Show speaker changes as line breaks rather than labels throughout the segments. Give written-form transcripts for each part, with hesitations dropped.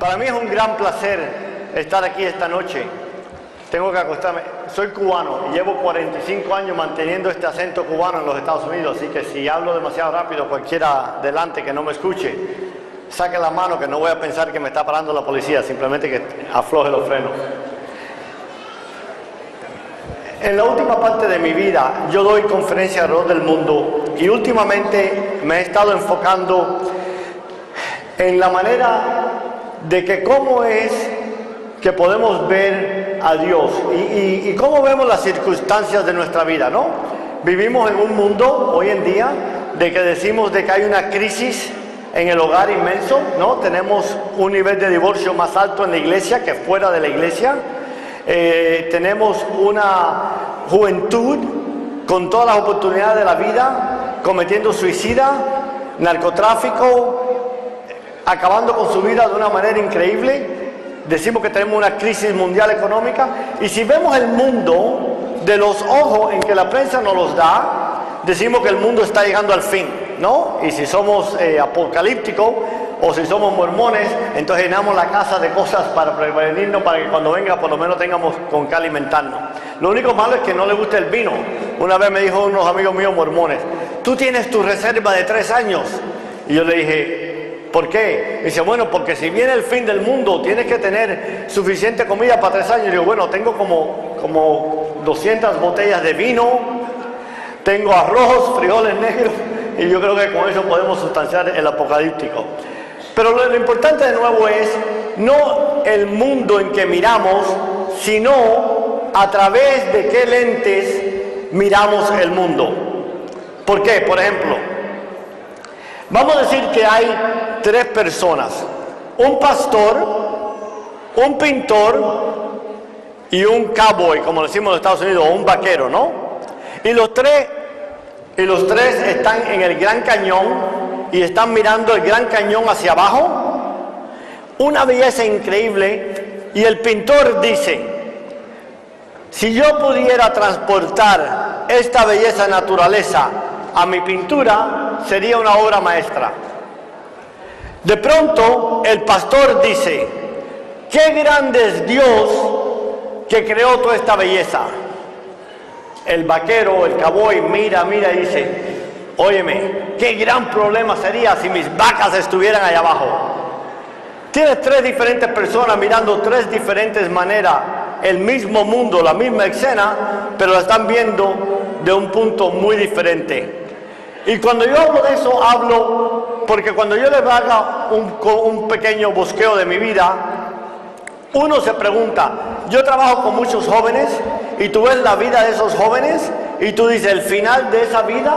Para mí es un gran placer estar aquí esta noche. Tengo que acostarme. Soy cubano y llevo 45 años manteniendo este acento cubano en los Estados Unidos, así que si hablo demasiado rápido, cualquiera delante que no me escuche, saque la mano, que no voy a pensar que me está parando la policía, simplemente que afloje los frenos. En la última parte de mi vida, yo doy conferencias alrededor del mundo y últimamente me he estado enfocando en la manera de que cómo es que podemos ver a Dios y cómo vemos las circunstancias de nuestra vida, ¿no? Vivimos en un mundo hoy en día de que decimos de que hay una crisis en el hogar inmenso, ¿no? Tenemos un nivel de divorcio más alto en la iglesia que fuera de la iglesia. Tenemos una juventud con todas las oportunidades de la vida cometiendo suicidio, narcotráfico, acabando con su vida de una manera increíble. Decimos que tenemos una crisis mundial económica, y si vemos el mundo de los ojos en que la prensa nos los da, decimos que el mundo está llegando al fin, ¿no? Y si somos apocalípticos o si somos mormones, entonces llenamos la casa de cosas para prevenirnos, para que cuando venga por lo menos tengamos con qué alimentarnos. Lo único malo es que no le gusta el vino. Una vez me dijo unos amigos míos mormones: tú tienes tu reserva de 3 años. Y yo le dije: ¿por qué? Dice: bueno, porque si viene el fin del mundo tienes que tener suficiente comida para 3 años. Y digo: bueno, tengo como 200 botellas de vino, tengo arroz, frijoles negros, y yo creo que con eso podemos sustanciar el apocalíptico. Pero lo importante de nuevo es no el mundo en que miramos, sino a través de qué lentes miramos el mundo. ¿Por qué? Por ejemplo, vamos a decir que hay 3 personas: un pastor, un pintor y un cowboy, como decimos en los Estados Unidos, o un vaquero, ¿no? Y los tres están en el Gran Cañón y están mirando el Gran Cañón hacia abajo, una belleza increíble, y el pintor dice: si yo pudiera transportar esta belleza naturaleza a mi pintura, sería una obra maestra. De pronto el pastor dice: qué grande es Dios que creó toda esta belleza. El vaquero, el cowboy, mira y dice: óyeme, qué gran problema sería si mis vacas estuvieran allá abajo. Tienes 3 diferentes personas mirando 3 diferentes maneras el mismo mundo, la misma escena, pero la están viendo de un punto muy diferente. Y cuando yo hablo de eso, hablo porque cuando yo les haga un pequeño bosqueo de mi vida, uno se pregunta: yo trabajo con muchos jóvenes y tú ves la vida de esos jóvenes y tú dices: el final de esa vida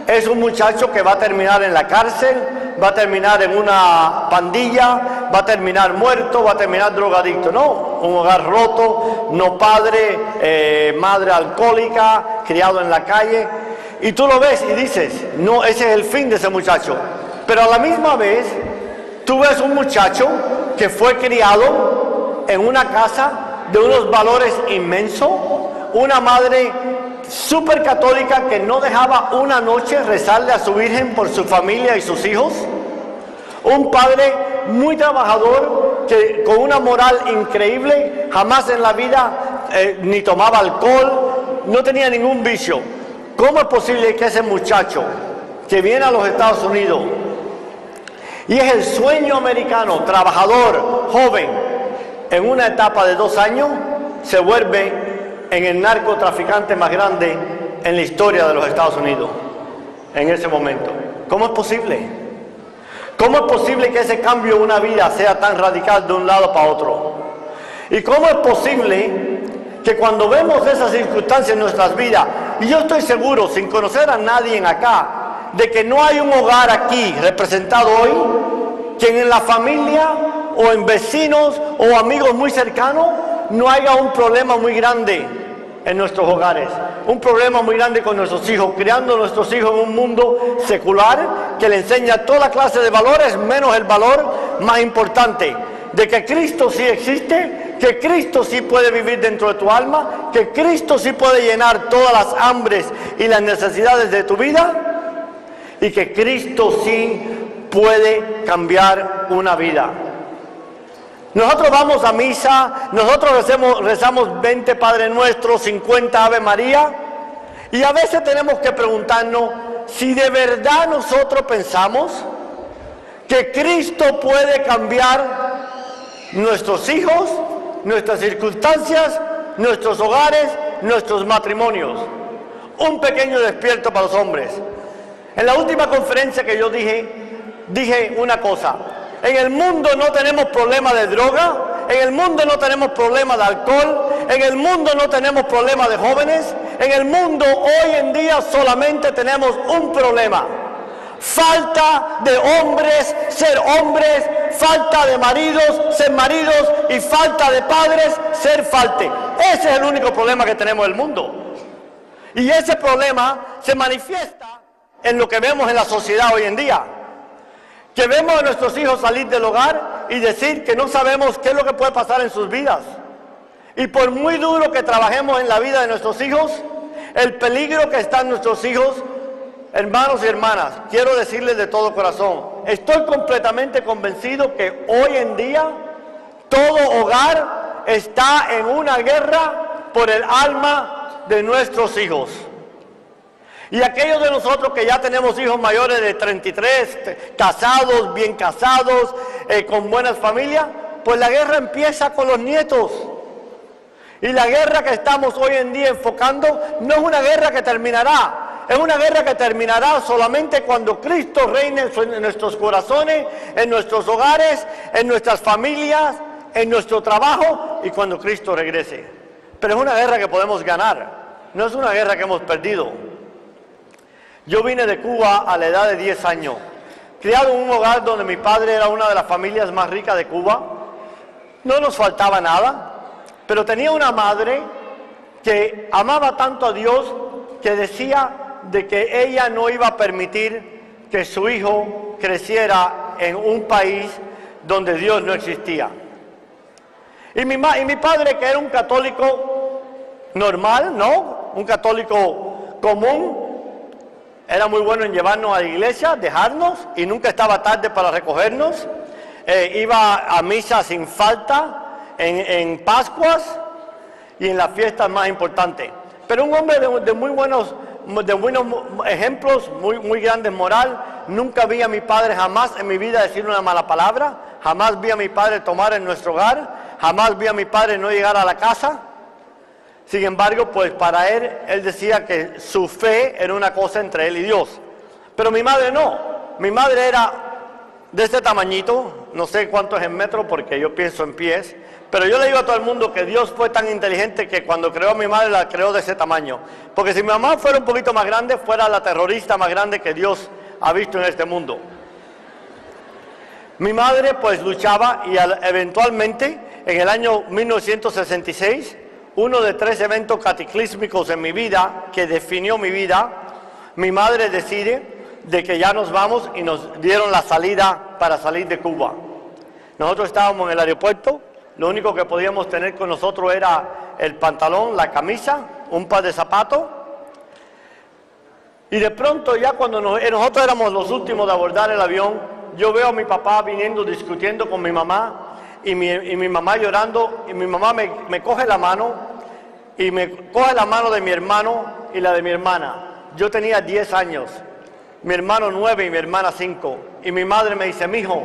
es un muchacho que va a terminar en la cárcel, va a terminar en una pandilla, va a terminar muerto, va a terminar drogadicto. No, un hogar roto, no padre, madre alcohólica, criado en la calle. Y tú lo ves y dices: no, ese es el fin de ese muchacho. Pero a la misma vez, tú ves un muchacho que fue criado en una casa de unos valores inmensos, una madre súper católica que no dejaba una noche rezarle a su Virgen por su familia y sus hijos, un padre muy trabajador que con una moral increíble, jamás en la vida ni tomaba alcohol, no tenía ningún vicio. ¿Cómo es posible que ese muchacho que viene a los Estados Unidos y es el sueño americano, trabajador, joven, en una etapa de 2 años se vuelve en el narcotraficante más grande en la historia de los Estados Unidos en ese momento? ¿Cómo es posible? ¿Cómo es posible que ese cambio de una vida sea tan radical de un lado para otro? ¿Y cómo es posible que cuando vemos esas circunstancias en nuestras vidas, y yo estoy seguro, sin conocer a nadie acá, de que no hay un hogar aquí representado hoy que en la familia o en vecinos o amigos muy cercanos no haya un problema muy grande en nuestros hogares, un problema muy grande con nuestros hijos, criando a nuestros hijos en un mundo secular que le enseña toda clase de valores menos el valor más importante, de que Cristo sí existe, que Cristo sí puede vivir dentro de tu alma, que Cristo sí puede llenar todas las hambres y las necesidades de tu vida, y que Cristo sí puede cambiar una vida. Nosotros vamos a misa, nosotros rezamos 20 Padre Nuestro, 50 Ave María, y a veces tenemos que preguntarnos si de verdad nosotros pensamos que Cristo puede cambiar nuestros hijos, nuestras circunstancias, nuestros hogares, nuestros matrimonios. Un pequeño despierto para los hombres. En la última conferencia que yo dije una cosa: en el mundo no tenemos problema de droga, en el mundo no tenemos problema de alcohol, en el mundo no tenemos problema de jóvenes, en el mundo hoy en día solamente tenemos un problema: falta de hombres, ser hombres, falta de maridos, ser maridos, y falta de padres, ser falte. Ese es el único problema que tenemos en el mundo. Y ese problema se manifiesta en lo que vemos en la sociedad hoy en día. Que vemos a nuestros hijos salir del hogar y decir que no sabemos qué es lo que puede pasar en sus vidas. Y por muy duro que trabajemos en la vida de nuestros hijos, el peligro que está en nuestros hijos, hermanos y hermanas, quiero decirles de todo corazón, estoy completamente convencido que hoy en día todo hogar está en una guerra por el alma de nuestros hijos. Y aquellos de nosotros que ya tenemos hijos mayores de 33, casados, bien casados, con buenas familias, pues la guerra empieza con los nietos. Y la guerra que estamos hoy en día enfocando no es una guerra que terminará, es una guerra que terminará solamente cuando Cristo reine en nuestros corazones, en nuestros hogares, en nuestras familias, en nuestro trabajo, y cuando Cristo regrese. Pero es una guerra que podemos ganar, no es una guerra que hemos perdido. Yo vine de Cuba a la edad de 10 años, criado en un hogar donde mi padre era una de las familias más ricas de Cuba. No nos faltaba nada, pero tenía una madre que amaba tanto a Dios que decía de que ella no iba a permitir que su hijo creciera en un país donde Dios no existía. Y mi padre, que era un católico normal, ¿no? Un católico común, era muy bueno en llevarnos a la iglesia, dejarnos, y nunca estaba tarde para recogernos. Iba a misa sin falta, en Pascuas y en las fiestas más importantes. Pero un hombre de muy buenos ejemplos, muy grande en moral. Nunca vi a mi padre jamás en mi vida decir una mala palabra, jamás vi a mi padre tomar en nuestro hogar, jamás vi a mi padre no llegar a la casa. Sin embargo, pues para él decía que su fe era una cosa entre él y Dios. Pero mi madre no. Mi madre era de este tamañito, no sé cuánto es en metros porque yo pienso en pies, pero yo le digo a todo el mundo que Dios fue tan inteligente que cuando creó a mi madre la creó de ese tamaño. Porque si mi mamá fuera un poquito más grande, fuera la terrorista más grande que Dios ha visto en este mundo. Mi madre pues luchaba y eventualmente en el año 1966, uno de 3 eventos cataclísmicos en mi vida que definió mi vida, mi madre decide de que ya nos vamos y nos dieron la salida para salir de Cuba. Nosotros estábamos en el aeropuerto, lo único que podíamos tener con nosotros era el pantalón, la camisa, un par de zapatos. Y de pronto ya cuando nosotros éramos los últimos de abordar el avión, yo veo a mi papá viniendo discutiendo con mi mamá y mi mamá llorando, y mi mamá me coge la mano y me coge la mano de mi hermano y la de mi hermana. Yo tenía 10 años, mi hermano 9 y mi hermana 5, y mi madre me dice: mijo,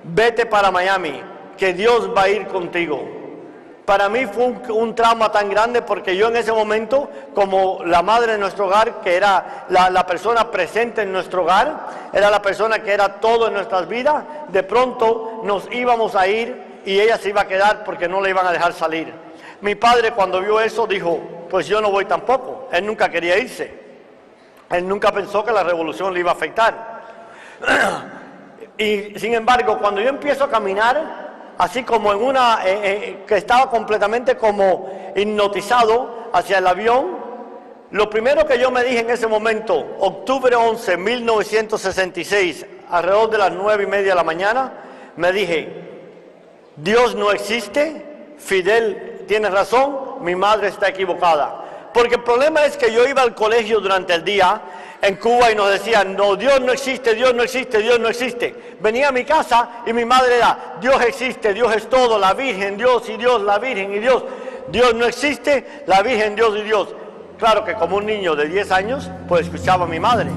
vete para Miami, que Dios va a ir contigo. Para mí fue un trauma tan grande porque yo en ese momento, como la madre de nuestro hogar, que era la persona presente en nuestro hogar, era la persona que era todo en nuestras vidas, de pronto nos íbamos a ir y ella se iba a quedar porque no le iban a dejar salir. Mi padre, cuando vio eso, dijo: pues yo no voy tampoco. Él nunca quería irse. Él nunca pensó que la revolución le iba a afectar. Y sin embargo, cuando yo empiezo a caminar, así como en que estaba completamente como hipnotizado hacia el avión, lo primero que yo me dije en ese momento, octubre 11, 1966, alrededor de las 9:30 de la mañana, me dije: Dios no existe, Fidel tiene razón, mi madre está equivocada. Porque el problema es que yo iba al colegio durante el día en Cuba y nos decían, no, Dios no existe, Dios no existe, Dios no existe. Venía a mi casa y mi madre era, Dios existe, Dios es todo, la Virgen, Dios y Dios, la Virgen y Dios. Dios no existe, la Virgen, Dios y Dios. Claro que como un niño de 10 años, pues escuchaba a mi madre.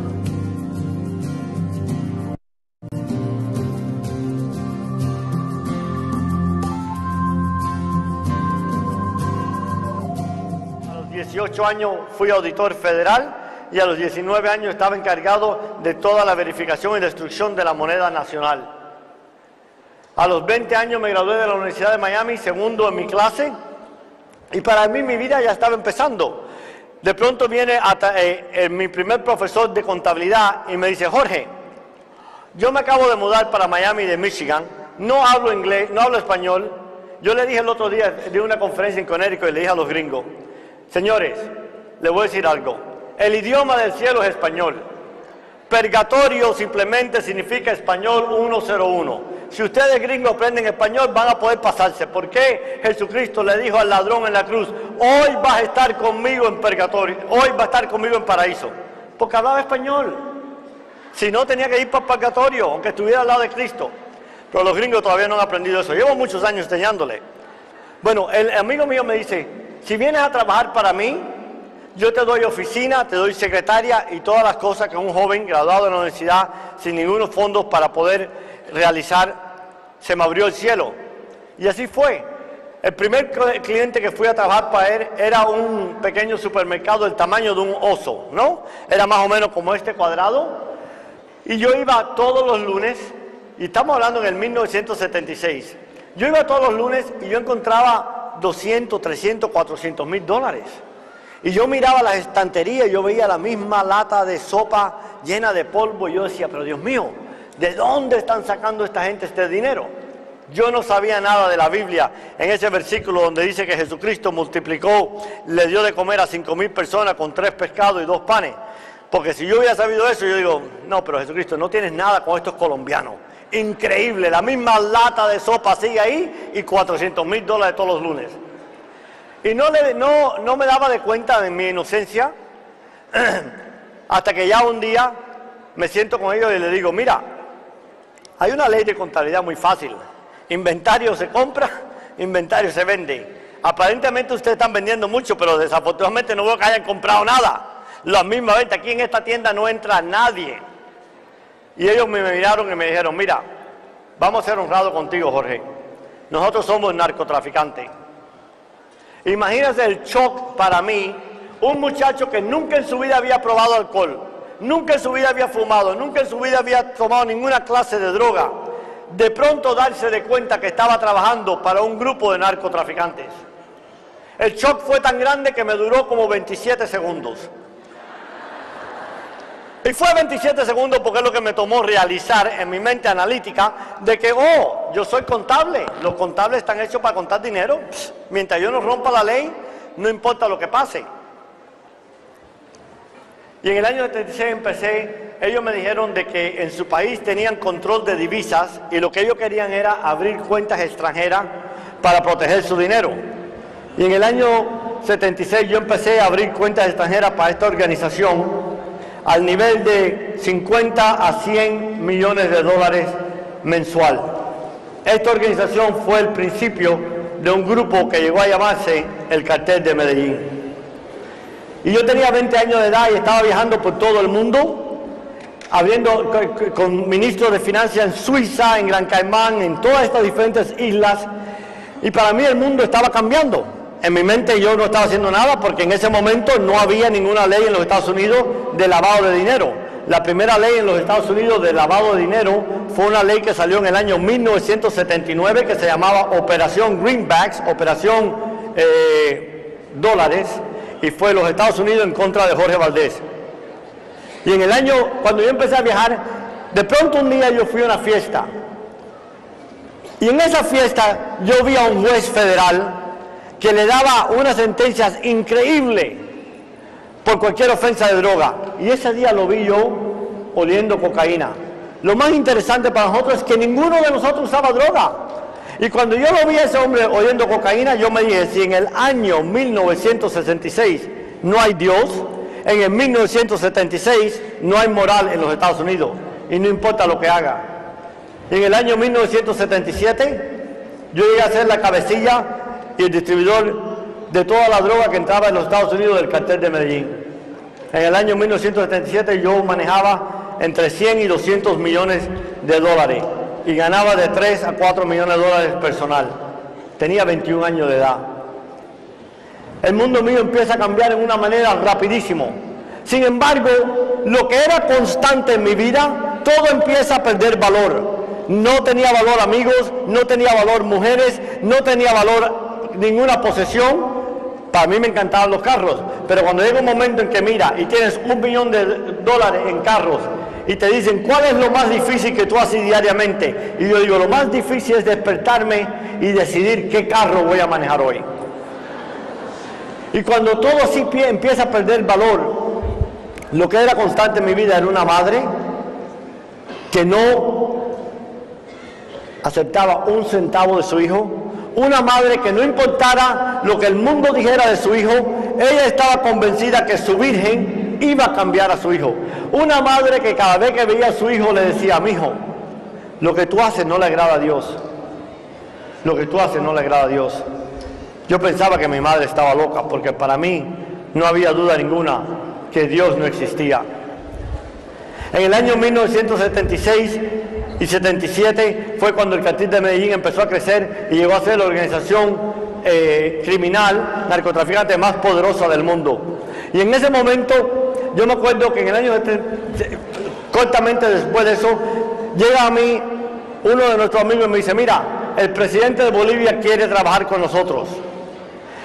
A los 18 años fui auditor federal y a los 19 años estaba encargado de toda la verificación y destrucción de la moneda nacional. A los 20 años me gradué de la Universidad de Miami, segundo en mi clase, y para mí mi vida ya estaba empezando. De pronto viene mi primer profesor de contabilidad y me dice, Jorge, yo me acabo de mudar para Miami de Michigan, no hablo inglés, no hablo español. Yo le dije el otro día, de una conferencia en Connecticut, y le dije a los gringos, señores, les voy a decir algo, el idioma del cielo es español. Purgatorio simplemente significa español 101. Si ustedes gringos aprenden español van a poder pasarse. ¿Por qué Jesucristo le dijo al ladrón en la cruz, hoy vas a estar conmigo en purgatorio, hoy vas a estar conmigo en paraíso? Porque hablaba español. Si no, tenía que ir para el purgatorio, aunque estuviera al lado de Cristo. Pero los gringos todavía no han aprendido eso. Llevo muchos años enseñándole. Bueno, el amigo mío me dice, si vienes a trabajar para mí, yo te doy oficina, te doy secretaria y todas las cosas que un joven graduado de la universidad sin ningunos fondos para poder realizar, se me abrió el cielo. Y así fue. El primer cliente que fui a trabajar para él era un pequeño supermercado del tamaño de un oso, ¿no? Era más o menos como este cuadrado. Y yo iba todos los lunes, y estamos hablando en el 1976. Yo iba todos los lunes y yo encontraba 200, 300, 400 mil dólares. Y yo miraba las estanterías y yo veía la misma lata de sopa llena de polvo y yo decía, pero Dios mío, ¿de dónde están sacando esta gente este dinero? Yo no sabía nada de la Biblia en ese versículo donde dice que Jesucristo multiplicó, le dio de comer a 5,000 personas con 3 pescados y 2 panes. Porque si yo hubiera sabido eso, yo digo, no, pero Jesucristo, no tienes nada con estos colombianos. Increíble, la misma lata de sopa sigue ahí y 400 mil dólares todos los lunes. Y no me daba de cuenta de mi inocencia hasta que ya un día me siento con ellos y les digo, mira, hay una ley de contabilidad muy fácil. Inventario se compra, inventario se vende. Aparentemente ustedes están vendiendo mucho, pero desafortunadamente no veo que hayan comprado nada. La misma venta, aquí en esta tienda no entra nadie. Y ellos me miraron y me dijeron, mira, vamos a ser honrados contigo, Jorge. Nosotros somos narcotraficantes. Imagínense el shock para mí, un muchacho que nunca en su vida había probado alcohol, nunca en su vida había fumado, nunca en su vida había tomado ninguna clase de droga, de pronto darse de cuenta que estaba trabajando para un grupo de narcotraficantes. El shock fue tan grande que me duró como 27 segundos. Y fue 27 segundos porque es lo que me tomó realizar en mi mente analítica de que, oh, yo soy contable, los contables están hechos para contar dinero, mientras yo no rompa la ley, no importa lo que pase. Y en el año 76 empecé, ellos me dijeron de que en su país tenían control de divisas y lo que ellos querían era abrir cuentas extranjeras para proteger su dinero. Y en el año 76 yo empecé a abrir cuentas extranjeras para esta organización al nivel de 50 a 100 millones de dólares mensual. Esta organización fue el principio de un grupo que llegó a llamarse el Cartel de Medellín. Y yo tenía 20 años de edad y estaba viajando por todo el mundo, abriendo con ministros de finanzas en Suiza, en Gran Caimán, en todas estas diferentes islas, y para mí el mundo estaba cambiando. En mi mente yo no estaba haciendo nada porque en ese momento no había ninguna ley en los Estados Unidos de lavado de dinero. La primera ley en los Estados Unidos de lavado de dinero fue una ley que salió en el año 1979 que se llamaba Operación Greenbacks, Operación Dólares, y fue los Estados Unidos en contra de Jorge Valdés. Y en el año, cuando yo empecé a viajar, de pronto un día yo fui a una fiesta. Y en esa fiesta yo vi a un juez federal que le daba unas sentencias increíbles por cualquier ofensa de droga. Y ese día lo vi yo oliendo cocaína. Lo más interesante para nosotros es que ninguno de nosotros usaba droga. Y cuando yo lo vi a ese hombre oliendo cocaína, yo me dije, si en el año 1966 no hay Dios, En el 1976 no hay moral en los Estados Unidos y no importa lo que haga. En el año 1977 yo llegué a ser la cabecilla y el distribuidor de toda la droga que entraba en los Estados Unidos del cartel de Medellín. En el año 1977 yo manejaba entre 100 y 200 millones de dólares y ganaba de 3 a 4 millones de dólares personal. Tenía 21 años de edad. El mundo mío empieza a cambiar en una manera rapidísimo. Sin embargo, lo que era constante en mi vida, todo empieza a perder valor. No tenía valor amigos, no tenía valor mujeres, no tenía valor ninguna posesión. Para mí me encantaban los carros, pero cuando llega un momento en que mira y tienes $1 millón en carros y te dicen ¿cuál es lo más difícil que tú haces diariamente? Y yo digo, lo más difícil es despertarme y decidir qué carro voy a manejar hoy. Y cuando todo así empieza a perder valor, lo que era constante en mi vida era una madre que no aceptaba un centavo de su hijo, una madre que no importara lo que el mundo dijera de su hijo, ella estaba convencida que su virgen iba a cambiar a su hijo. Una madre que cada vez que veía a su hijo le decía, mi hijo, lo que tú haces no le agrada a Dios. Lo que tú haces no le agrada a Dios. Yo pensaba que mi madre estaba loca, porque para mí no había duda ninguna que Dios no existía. En el año 1976 y 77 fue cuando el cartel de Medellín empezó a crecer y llegó a ser la organización criminal, narcotraficante más poderosa del mundo. Y en ese momento, yo me acuerdo que en el año, cortamente después de eso, llega a mí uno de nuestros amigos y me dice, mira, el presidente de Bolivia quiere trabajar con nosotros.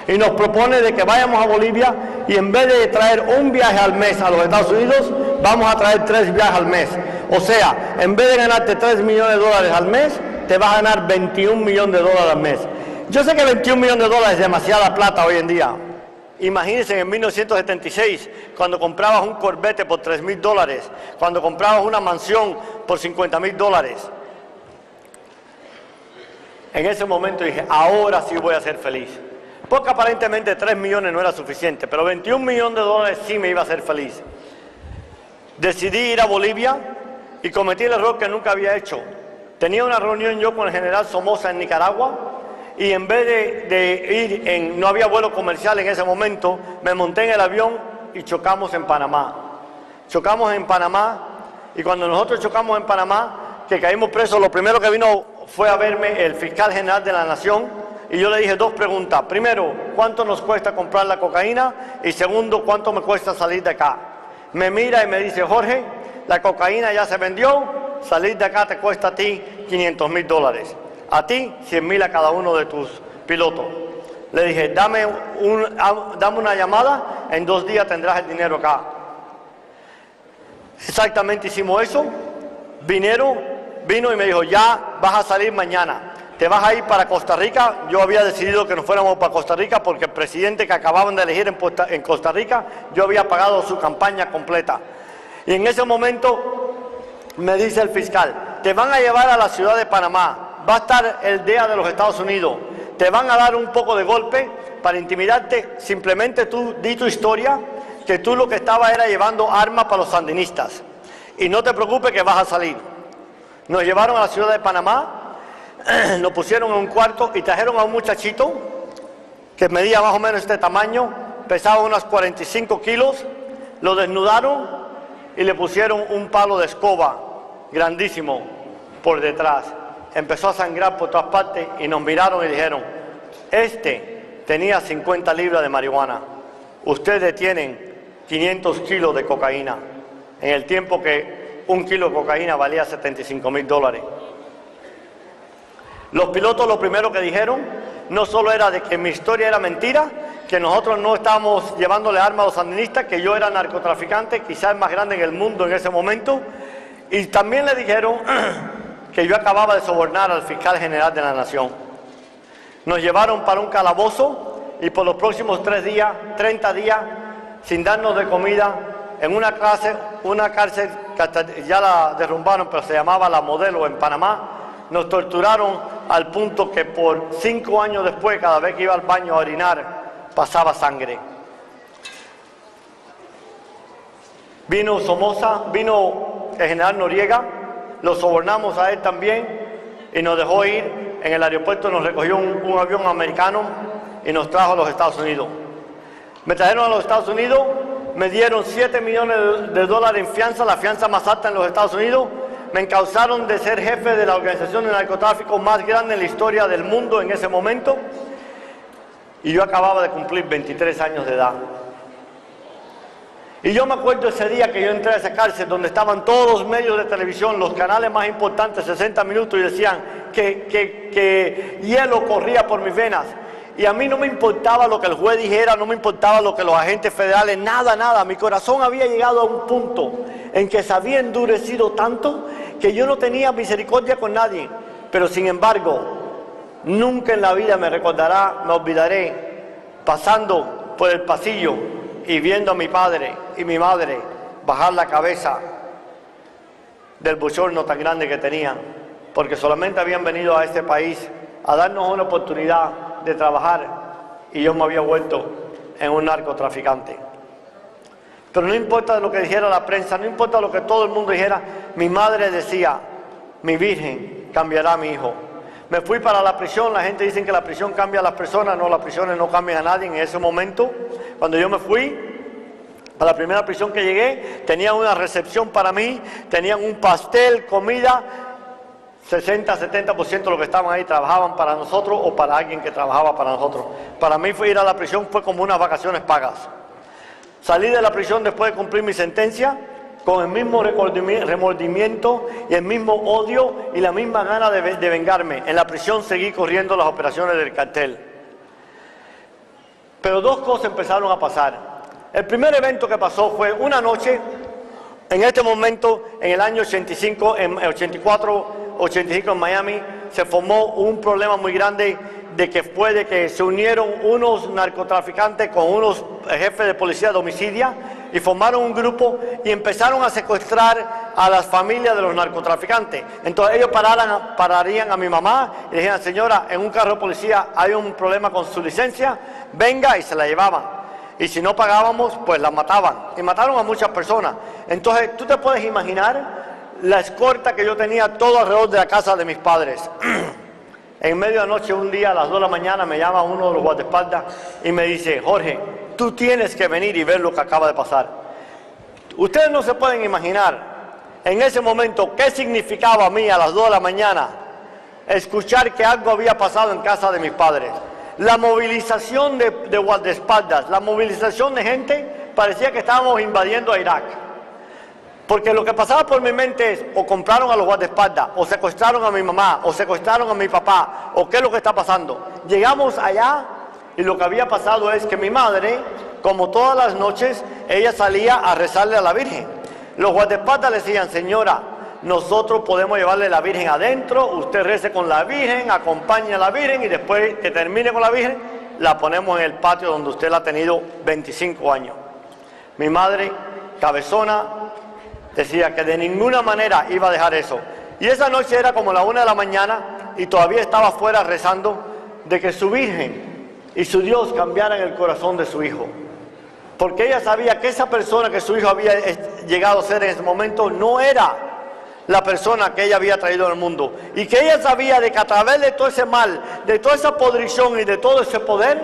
Y nos propone de que vayamos a Bolivia y en vez de traer un viaje al mes a los Estados Unidos, vamos a traer 3 viajes al mes. O sea, en vez de ganarte 3 millones de dólares al mes, te vas a ganar 21 millones de dólares al mes. Yo sé que 21 millones de dólares es demasiada plata hoy en día. Imagínense en 1976, cuando comprabas un Corvette por 3,000 dólares, cuando comprabas una mansión por 50,000 dólares. En ese momento dije, ahora sí voy a ser feliz. Porque aparentemente 3 millones no era suficiente, pero 21 millones de dólares sí me iba a hacer feliz. Decidí ir a Bolivia y cometí el error que nunca había hecho. Tenía una reunión yo con el general Somoza en Nicaragua y en vez de ir no había vuelo comercial en ese momento, me monté en el avión y chocamos en Panamá. Chocamos en Panamá y cuando nosotros chocamos en Panamá, que caímos presos, lo primero que vino fue a verme el fiscal general de la Nación. Y yo le dije 2 preguntas. Primero, ¿cuánto nos cuesta comprar la cocaína? Y segundo, ¿cuánto me cuesta salir de acá? Me mira y me dice, Jorge, la cocaína ya se vendió, salir de acá te cuesta a ti 500,000 dólares. A ti, 100,000 a cada uno de tus pilotos. Le dije, dame una llamada, en 2 días tendrás el dinero acá. Exactamente hicimos eso. Vino y me dijo, ya vas a salir mañana. Te vas a ir para Costa Rica. Yo había decidido que nos fuéramos para Costa Rica porque el presidente que acababan de elegir en Costa Rica, yo había pagado su campaña completa. Y en ese momento me dice el fiscal, te van a llevar a la ciudad de Panamá, va a estar el DEA de los Estados Unidos, te van a dar un poco de golpe para intimidarte, simplemente tú di tu historia, que tú lo que estabas era llevando armas para los sandinistas. Y no te preocupes que vas a salir. Nos llevaron a la ciudad de Panamá, nos pusieron en un cuarto y trajeron a un muchachito que medía más o menos este tamaño, pesaba unos 45 kilos, lo desnudaron y le pusieron un palo de escoba grandísimo por detrás. Empezó a sangrar por todas partes y nos miraron y dijeron, este tenía 50 libras de marihuana, ustedes tienen 500 kilos de cocaína, en el tiempo que 1 kilo de cocaína valía 75,000 dólares. Los pilotos lo primero que dijeron no solo era de que mi historia era mentira, que nosotros no estábamos llevándole armas a los sandinistas, que yo era narcotraficante, quizás el más grande en el mundo en ese momento, y también le dijeron que yo acababa de sobornar al fiscal general de la Nación. Nos llevaron para un calabozo y por los próximos 30 días, sin darnos de comida, en una cárcel que hasta ya la derrumbaron, pero se llamaba La Modelo en Panamá. Nos torturaron al punto que por 5 años después, cada vez que iba al baño a orinar, pasaba sangre. Vino Somoza, vino el general Noriega, lo sobornamos a él también y nos dejó ir. En el aeropuerto nos recogió un avión americano y nos trajo a los Estados Unidos. Me trajeron a los Estados Unidos, me dieron $7 millones en fianza, la fianza más alta en los Estados Unidos. Me encausaron de ser jefe de la organización de narcotráfico más grande en la historia del mundo en ese momento. Y yo acababa de cumplir 23 años de edad. Y yo me acuerdo ese día que yo entré a esa cárcel donde estaban todos los medios de televisión, los canales más importantes, 60 minutos, y decían que hielo corría por mis venas. Y a mí no me importaba lo que el juez dijera, no me importaba lo que los agentes federales, nada. Mi corazón había llegado a un punto en que se había endurecido tanto que yo no tenía misericordia con nadie. Pero sin embargo, nunca en la vida me olvidaré, pasando por el pasillo y viendo a mi padre y mi madre bajar la cabeza del bochorno tan grande que tenían, porque solamente habían venido a este país a darnos una oportunidad de trabajar y yo me había vuelto en un narcotraficante. Pero no importa lo que dijera la prensa, no importa lo que todo el mundo dijera, mi madre decía, mi Virgen cambiará a mi hijo. Me fui para la prisión, la gente dice que la prisión cambia a las personas, no, las prisiones no cambian a nadie. En ese momento, cuando yo me fui a la primera prisión que llegué, tenían una recepción para mí, tenían un pastel, comida, 60-70% de los que estaban ahí trabajaban para nosotros o para alguien que trabajaba para nosotros. Para mí ir a la prisión fue como unas vacaciones pagas. Salí de la prisión después de cumplir mi sentencia, con el mismo remordimiento y el mismo odio y la misma gana de vengarme. En la prisión seguí corriendo las operaciones del cartel. Pero dos cosas empezaron a pasar. El primer evento que pasó fue una noche, en este momento, en el año 85, en 85 en Miami, se formó un problema muy grande de que se unieron unos narcotraficantes con unos jefes de policía de homicidio y formaron un grupo y empezaron a secuestrar a las familias de los narcotraficantes. Entonces ellos pararían a mi mamá y le dijeron, señora, en un carro de policía hay un problema con su licencia, venga, y se la llevaban. Y si no pagábamos, pues la mataban. Y mataron a muchas personas. Entonces tú te puedes imaginar la escolta que yo tenía todo alrededor de la casa de mis padres. En medio de la noche, un día a las 2 de la mañana, me llama uno de los guardaespaldas y me dice, Jorge, tú tienes que venir y ver lo que acaba de pasar. Ustedes no se pueden imaginar en ese momento qué significaba a mí a las 2 de la mañana escuchar que algo había pasado en casa de mis padres. La movilización de guardaespaldas, la movilización de gente, parecía que estábamos invadiendo a Irak. Porque lo que pasaba por mi mente es, o compraron a los guardaespaldas, o secuestraron a mi mamá, o secuestraron a mi papá, o qué es lo que está pasando. Llegamos allá y lo que había pasado es que mi madre, como todas las noches, ella salía a rezarle a la Virgen. Los guardaespaldas le decían, señora, nosotros podemos llevarle la Virgen adentro, usted rece con la Virgen, acompañe a la Virgen y después que termine con la Virgen, la ponemos en el patio donde usted la ha tenido 25 años. Mi madre, cabezona, decía que de ninguna manera iba a dejar eso. Y esa noche era como la 1 de la mañana y todavía estaba afuera rezando de que su Virgen y su Dios cambiaran el corazón de su hijo. Porque ella sabía que esa persona que su hijo había llegado a ser en ese momento no era la persona que ella había traído al mundo. Y que ella sabía de que a través de todo ese mal, de toda esa podrición y de todo ese poder,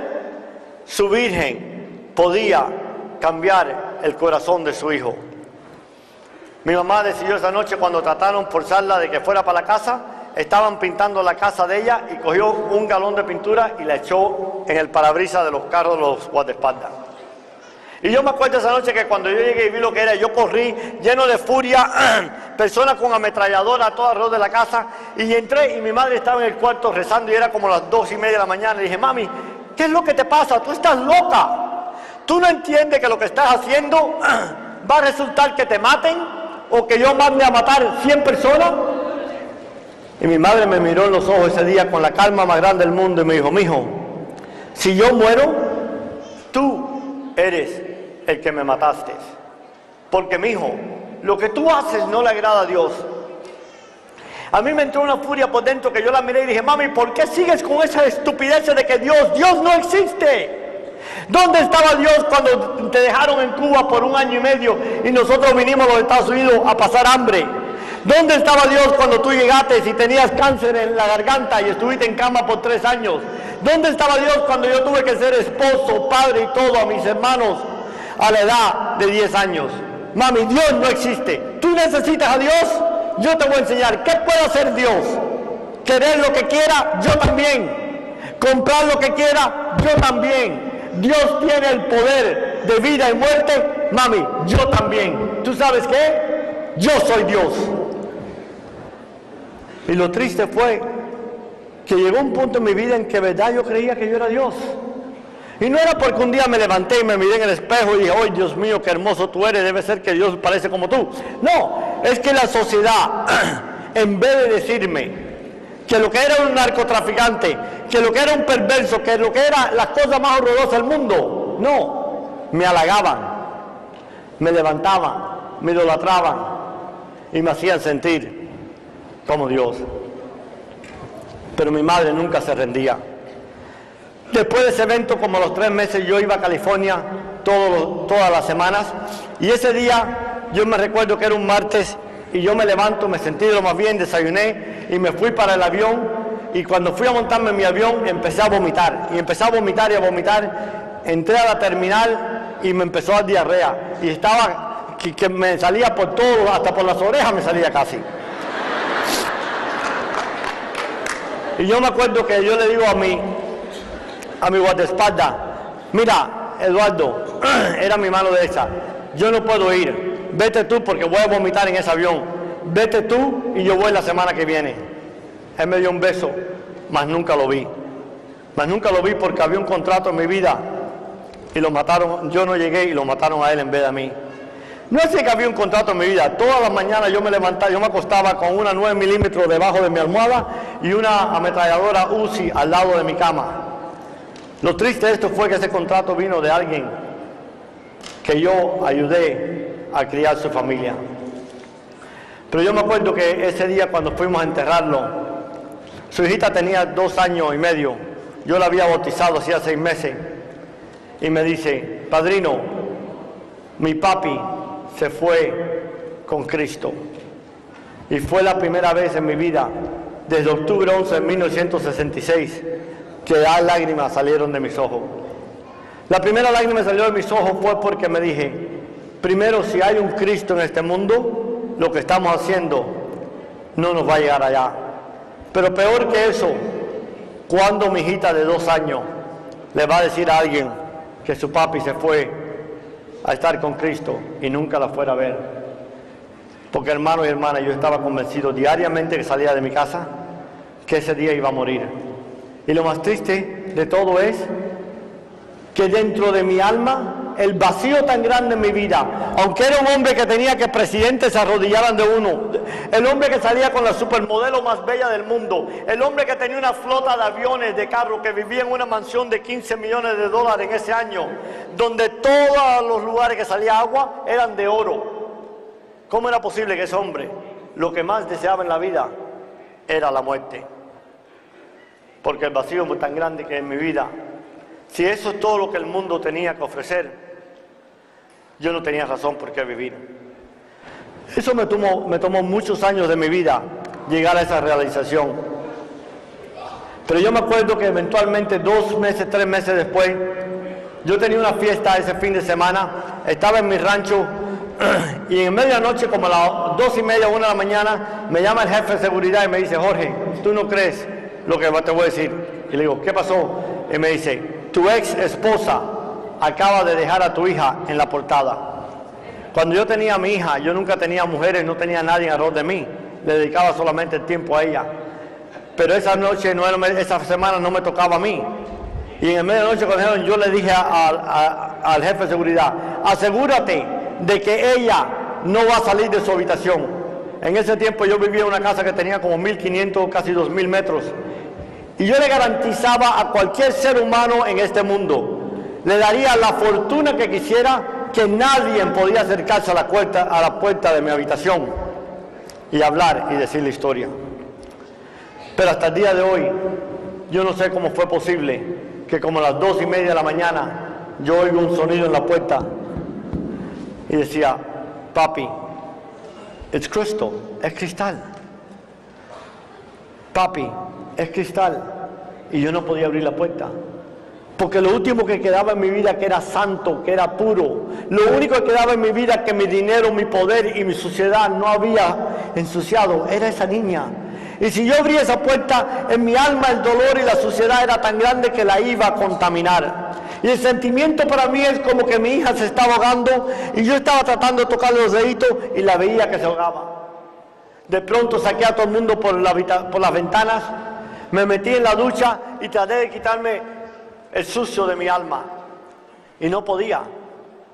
su Virgen podía cambiar el corazón de su hijo. Mi mamá decidió esa noche, cuando trataron de forzarla de que fuera para la casa, estaban pintando la casa de ella y cogió un galón de pintura y la echó en el parabrisas de los carros de los guardaespaldas. Y yo me acuerdo esa noche que cuando yo llegué y vi lo que era, yo corrí lleno de furia, personas con ametralladora a todo alrededor de la casa, y entré y mi madre estaba en el cuarto rezando y era como las 2:30 de la mañana. Y dije, mami, ¿qué es lo que te pasa? Tú estás loca. ¿Tú no entiendes que lo que estás haciendo va a resultar que te maten? ¿O que yo mande a matar 100 personas? Y mi madre me miró en los ojos ese día con la calma más grande del mundo y me dijo, mijo, si yo muero, tú eres el que me mataste. Porque, mijo, lo que tú haces no le agrada a Dios. A mí me entró una furia por dentro que yo la miré y dije, mami, ¿por qué sigues con esa estupidez de que Dios no existe? ¿Dónde estaba Dios cuando te dejaron en Cuba por 1 año y medio y nosotros vinimos a los Estados Unidos a pasar hambre? ¿Dónde estaba Dios cuando tú llegaste y tenías cáncer en la garganta y estuviste en cama por 3 años? ¿Dónde estaba Dios cuando yo tuve que ser esposo, padre y todo a mis hermanos a la edad de 10 años? Mami, Dios no existe. ¿Tú necesitas a Dios? Yo te voy a enseñar. ¿Qué puede hacer Dios? Querer lo que quiera, yo también. Comprar lo que quiera, yo también. Dios tiene el poder de vida y muerte, mami, yo también. ¿Tú sabes qué? Yo soy Dios. Y lo triste fue que llegó un punto en mi vida en que verdad yo creía que yo era Dios. Y no era porque un día me levanté y me miré en el espejo y dije, ¡ay, Dios mío, qué hermoso tú eres! Debe ser que Dios parece como tú. No, es que la sociedad, en vez de decirme que lo que era un narcotraficante, que lo que era un perverso, que lo que era las cosas más horrorosas del mundo, no, me halagaban, me levantaban, me idolatraban y me hacían sentir como Dios. Pero mi madre nunca se rendía. Después de ese evento, como a los 3 meses, yo iba a California todas las semanas, y ese día yo me recuerdo que era un martes y yo me levanto, me sentí de lo más bien, desayuné y me fui para el avión, y cuando fui a montarme en mi avión empecé a vomitar y empecé a vomitar y a vomitar. Entré a la terminal y me empezó a dar diarrea y estaba que me salía por todo, hasta por las orejas me salía casi. Y yo me acuerdo que yo le digo a mi guardaespaldas, mira, Eduardo, era mi mano derecha, yo no puedo ir, vete tú porque voy a vomitar en ese avión, vete tú y yo voy la semana que viene. Él me dio un beso, mas nunca lo vi. Mas nunca lo vi porque había un contrato en mi vida y lo mataron, yo no llegué y lo mataron a él en vez de a mí. No es que había un contrato en mi vida. Todas las mañanas yo me levantaba, yo me acostaba con una 9 milímetros debajo de mi almohada y una ametralladora Uzi al lado de mi cama. Lo triste de esto fue que ese contrato vino de alguien que yo ayudé a criar su familia. Pero yo me acuerdo que ese día cuando fuimos a enterrarlo, su hijita tenía 2 años y medio, yo la había bautizado hacía 6 meses, y me dice, padrino, mi papi se fue con Cristo. Y fue la primera vez en mi vida, desde octubre 11 de 1966, que las lágrimas salieron de mis ojos. La primera lágrima que salió de mis ojos fue porque me dije, primero, si hay un Cristo en este mundo, lo que estamos haciendo no nos va a llegar allá. Pero peor que eso, cuando mi hijita de 2 años le va a decir a alguien que su papi se fue a estar con Cristo y nunca la fuera a ver. Porque hermano y hermana, yo estaba convencido diariamente que salía de mi casa que ese día iba a morir. Y lo más triste de todo es que dentro de mi alma, el vacío tan grande en mi vida, aunque era un hombre que tenía que presidentes se arrodillaran de uno, el hombre que salía con la supermodelo más bella del mundo, el hombre que tenía una flota de aviones, de carros, que vivía en una mansión de $15 millones en ese año, donde todos los lugares que salía agua eran de oro. ¿Cómo era posible que ese hombre lo que más deseaba en la vida era la muerte? Porque el vacío es tan grande que en mi vida, si eso es todo lo que el mundo tenía que ofrecer, yo no tenía razón por qué vivir. Eso me tomó muchos años de mi vida llegar a esa realización. Pero yo me acuerdo que eventualmente 2 meses, 3 meses después, yo tenía una fiesta ese fin de semana, estaba en mi rancho y en medianoche, como a las 2:30, 1 de la mañana, me llama el jefe de seguridad y me dice, Jorge, ¿tú no crees lo que te voy a decir? Y le digo, ¿qué pasó? Y me dice, tu ex esposa acaba de dejar a tu hija en la portada. Cuando yo tenía a mi hija, yo nunca tenía mujeres, no tenía nadie alrededor de mí, le dedicaba solamente el tiempo a ella. Pero esa noche, esa semana no me tocaba a mí. Y en el medianoche cuando yo le dije al jefe de seguridad, asegúrate de que ella no va a salir de su habitación. En ese tiempo yo vivía en una casa que tenía como 1.500, casi 2.000 metros. Y yo le garantizaba a cualquier ser humano en este mundo, le daría la fortuna que quisiera, que nadie podía acercarse a la puerta de mi habitación y hablar y decir la historia. Pero hasta el día de hoy, yo no sé cómo fue posible que como a las 2:30 de la mañana yo oigo un sonido en la puerta y decía, papi, it's crystal, es cristal. Papi, es cristal. Y yo no podía abrir la puerta. Porque lo último que quedaba en mi vida, que era santo, que era puro, lo único que quedaba en mi vida, que mi dinero, mi poder y mi suciedad no había ensuciado, era esa niña. Y si yo abría esa puerta, en mi alma el dolor y la suciedad era tan grande que la iba a contaminar. Y el sentimiento para mí es como que mi hija se estaba ahogando y yo estaba tratando de tocarle los deditos y la veía que se ahogaba. De pronto saqué a todo el mundo por las ventanas, me metí en la ducha y traté de quitarme el sucio de mi alma. Y no podía.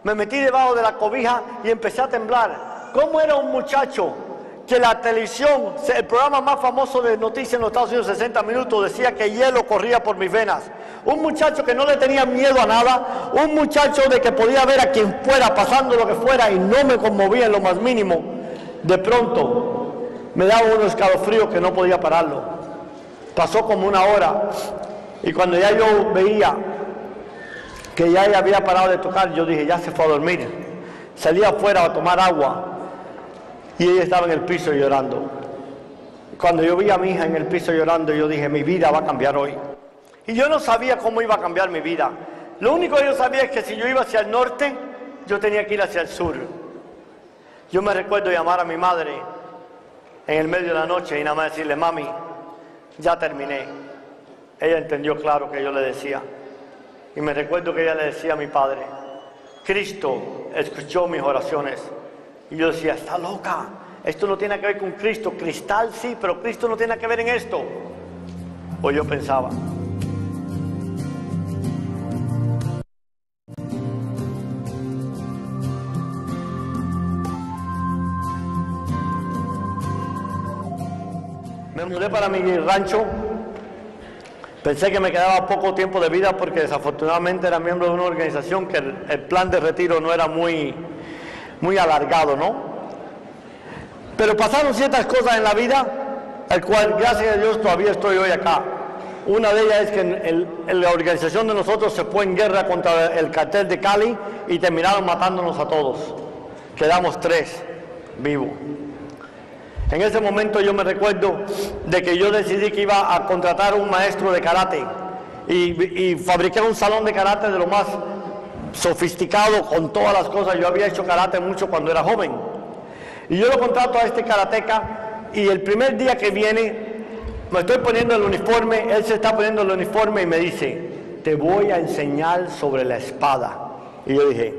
Me metí debajo de la cobija y empecé a temblar. ¿Cómo era un muchacho que la televisión, el programa más famoso de noticias en los Estados Unidos, 60 minutos, decía que hielo corría por mis venas? Un muchacho que no le tenía miedo a nada, un muchacho de que podía ver a quien fuera pasando lo que fuera y no me conmovía en lo más mínimo. De pronto me daba unos escalofríos que no podía pararlo. Pasó como una hora y cuando ya yo veía que ya ella había parado de tocar, yo dije, ya se fue a dormir. Salí afuera a tomar agua y ella estaba en el piso llorando. Cuando yo vi a mi hija en el piso llorando, yo dije, mi vida va a cambiar hoy. Y yo no sabía cómo iba a cambiar mi vida. Lo único que yo sabía es que si yo iba hacia el norte, yo tenía que ir hacia el sur. Yo me recuerdo llamar a mi madre en el medio de la noche y nada más decirle, mami, ya terminé. Ella entendió claro que yo le decía. Y me recuerdo que ella le decía a mi padre, Cristo escuchó mis oraciones. Y yo decía, está loca, esto no tiene que ver con Cristo. Cristal sí, pero Cristo no tiene que ver en esto. O yo pensaba. Me mudé para mi rancho. Pensé que me quedaba poco tiempo de vida porque desafortunadamente era miembro de una organización que el plan de retiro no era muy alargado, ¿no? Pero pasaron ciertas cosas en la vida, al cual gracias a Dios todavía estoy hoy acá. Una de ellas es que la organización de nosotros se fue en guerra contra el cartel de Cali y terminaron matándonos a todos. Quedamos 3 vivos. En ese momento yo me recuerdo de que yo decidí que iba a contratar un maestro de karate y fabriqué un salón de karate de lo más sofisticado con todas las cosas. Yo había hecho karate mucho cuando era joven. Y yo lo contrato a este karateca y el primer día que viene me estoy poniendo el uniforme, él se está poniendo el uniforme y me dice, te voy a enseñar sobre la espada. Y yo dije,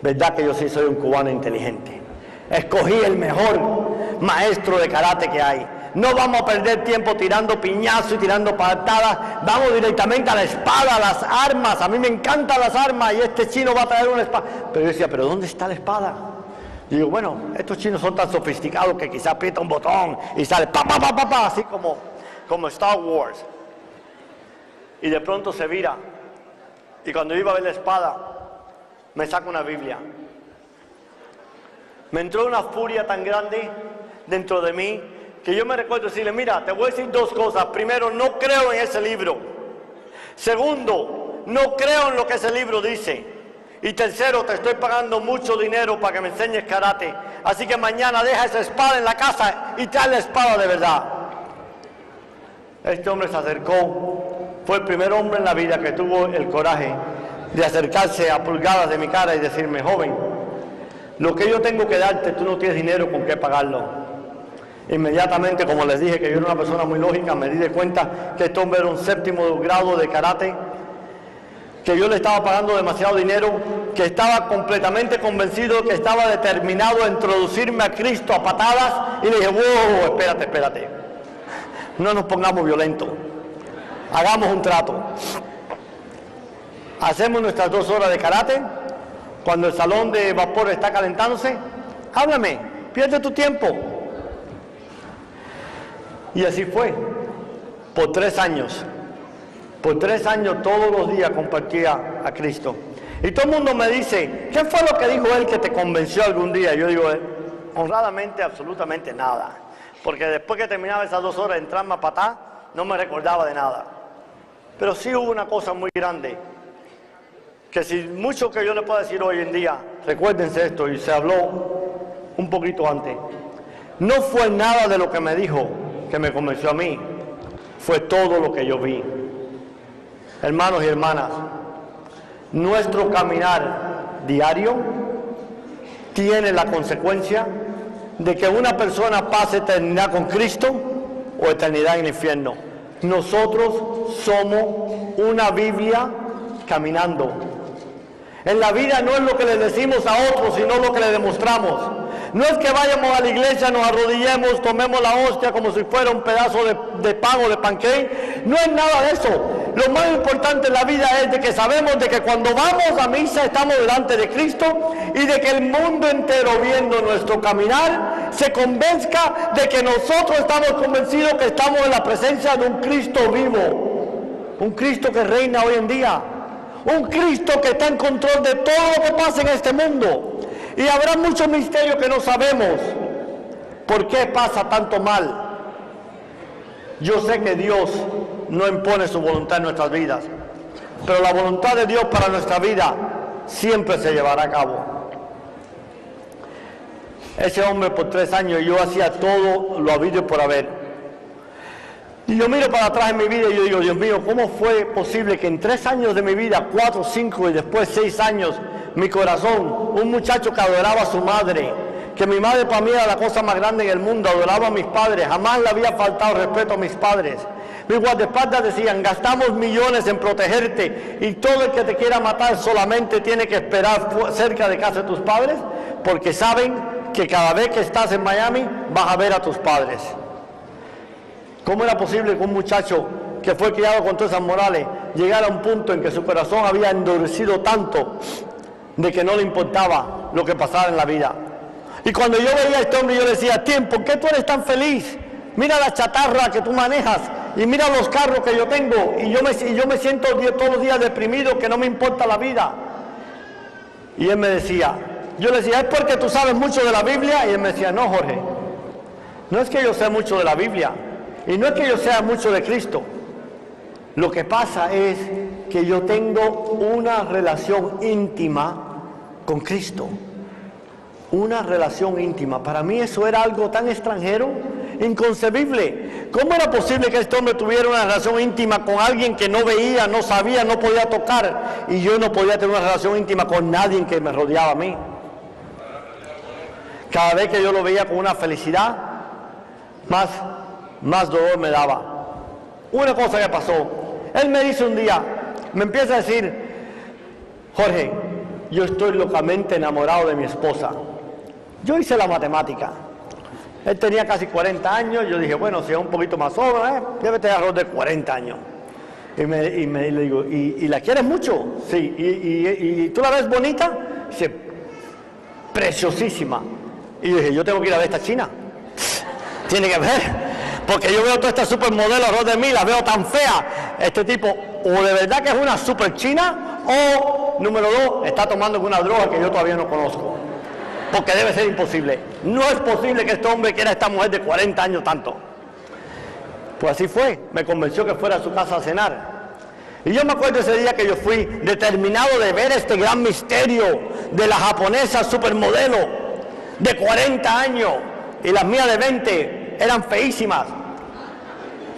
verdad que yo sí soy un cubano inteligente. Escogí el mejor maestro de karate que hay. No vamos a perder tiempo tirando piñazos y tirando patadas. Vamos directamente a la espada, a las armas. A mí me encantan las armas y este chino va a traer una espada. Pero yo decía, ¿pero dónde está la espada? Y digo, bueno, estos chinos son tan sofisticados que quizá aprieta un botón y sale pa, pa, pa, pa, pa, así como Star Wars. Y de pronto se vira. Y cuando iba a ver la espada, me saca una Biblia. Me entró una furia tan grande dentro de mí que yo me recuerdo decirle, mira, te voy a decir 2 cosas. Primero, no creo en ese libro. Segundo, no creo en lo que ese libro dice. Y tercero, te estoy pagando mucho dinero para que me enseñes karate. Así que mañana deja esa espada en la casa y trae la espada de verdad. Este hombre se acercó. Fue el primer hombre en la vida que tuvo el coraje de acercarse a pulgadas de mi cara y decirme, joven, lo que yo tengo que darte, tú no tienes dinero con qué pagarlo. Inmediatamente, como les dije que yo era una persona muy lógica, me di de cuenta que este hombre era un 7º grado de karate, que yo le estaba pagando demasiado dinero, que estaba completamente convencido, que estaba determinado a introducirme a Cristo a patadas, y le dije, wow, espérate, no nos pongamos violentos, hagamos un trato. Hacemos nuestras 2 horas de karate. Cuando el salón de vapor está calentándose, háblame, pierde tu tiempo. Y así fue, por 3 años. Por 3 años todos los días compartía a Cristo. Y todo el mundo me dice, ¿qué fue lo que dijo él que te convenció algún día? Yo digo, honradamente, absolutamente nada. Porque después que terminaba esas 2 horas de entrarme a patá, no me recordaba de nada. Pero sí hubo una cosa muy grande que si mucho que yo le puedo decir hoy en día, recuérdense esto, y se habló un poquito antes, no fue nada de lo que me dijo que me convenció a mí, fue todo lo que yo vi. Hermanos y hermanas, nuestro caminar diario tiene la consecuencia de que una persona pase eternidad con Cristo o eternidad en el infierno. Nosotros somos una Biblia caminando. En la vida no es lo que le decimos a otros, sino lo que le demostramos. No es que vayamos a la iglesia, nos arrodillemos, tomemos la hostia como si fuera un pedazo de pan o de pancake. No es nada de eso. Lo más importante en la vida es de que sabemos de que cuando vamos a misa estamos delante de Cristo y de que el mundo entero, viendo nuestro caminar, se convenzca de que nosotros estamos convencidos que estamos en la presencia de un Cristo vivo, un Cristo que reina hoy en día, un Cristo que está en control de todo lo que pasa en este mundo. Y habrá muchos misterios que no sabemos. ¿Por qué pasa tanto mal? Yo sé que Dios no impone su voluntad en nuestras vidas, pero la voluntad de Dios para nuestra vida siempre se llevará a cabo. Ese hombre por 3 años yo hacía todo lo habido y por haber. Y yo miro para atrás en mi vida y yo digo, Dios mío, ¿cómo fue posible que en 3 años de mi vida, 4, 5 y después 6 años, mi corazón, un muchacho que adoraba a su madre, que mi madre para mí era la cosa más grande en el mundo, adoraba a mis padres, jamás le había faltado respeto a mis padres. Mis guardaespaldas decían, gastamos millones en protegerte y todo el que te quiera matar solamente tiene que esperar cerca de casa de tus padres, porque saben que cada vez que estás en Miami vas a ver a tus padres. ¿Cómo era posible que un muchacho que fue criado con todas esas morales llegara a un punto en que su corazón había endurecido tanto de que no le importaba lo que pasara en la vida? Y cuando yo veía a este hombre, yo le decía, Tim, ¿por qué tú eres tan feliz? Mira la chatarra que tú manejas y mira los carros que yo tengo y yo me siento todos los días deprimido, que no me importa la vida. Y él me decía, yo le decía, ¿es porque tú sabes mucho de la Biblia? Y él me decía, no, Jorge, no es que yo sé mucho de la Biblia y no es que yo sea mucho de Cristo. Lo que pasa es que yo tengo una relación íntima con Cristo. Una relación íntima. Para mí eso era algo tan extranjero, inconcebible. ¿Cómo era posible que este hombre tuviera una relación íntima con alguien que no veía, no sabía, no podía tocar? Y yo no podía tener una relación íntima con nadie que me rodeaba a mí. Cada vez que yo lo veía con una felicidad, más dolor me daba. Una cosa que pasó, él me dice un día, me empieza a decir, Jorge, yo estoy locamente enamorado de mi esposa. Yo hice la matemática. Él tenía casi 40 años. Yo dije, bueno, si es un poquito más joven, debe tener alrededor de 40 años. Y le digo, ¿y la quieres mucho? Sí. ¿Y tú la ves bonita? Dice, preciosísima. Y yo dije, yo tengo que ir a ver esta china. Tiene que ver. Porque yo veo toda esta supermodelo alrededor de mí, la veo tan fea. Este tipo, o de verdad que es una super china, o, número 2, está tomando alguna droga que yo todavía no conozco. Porque debe ser imposible. No es posible que este hombre quiera a esta mujer de 40 años tanto. Pues así fue. Me convenció que fuera a su casa a cenar. Y yo me acuerdo ese día que yo fui determinado de ver este gran misterio de la japonesa supermodelo de 40 años y las mías de 20 eran feísimas.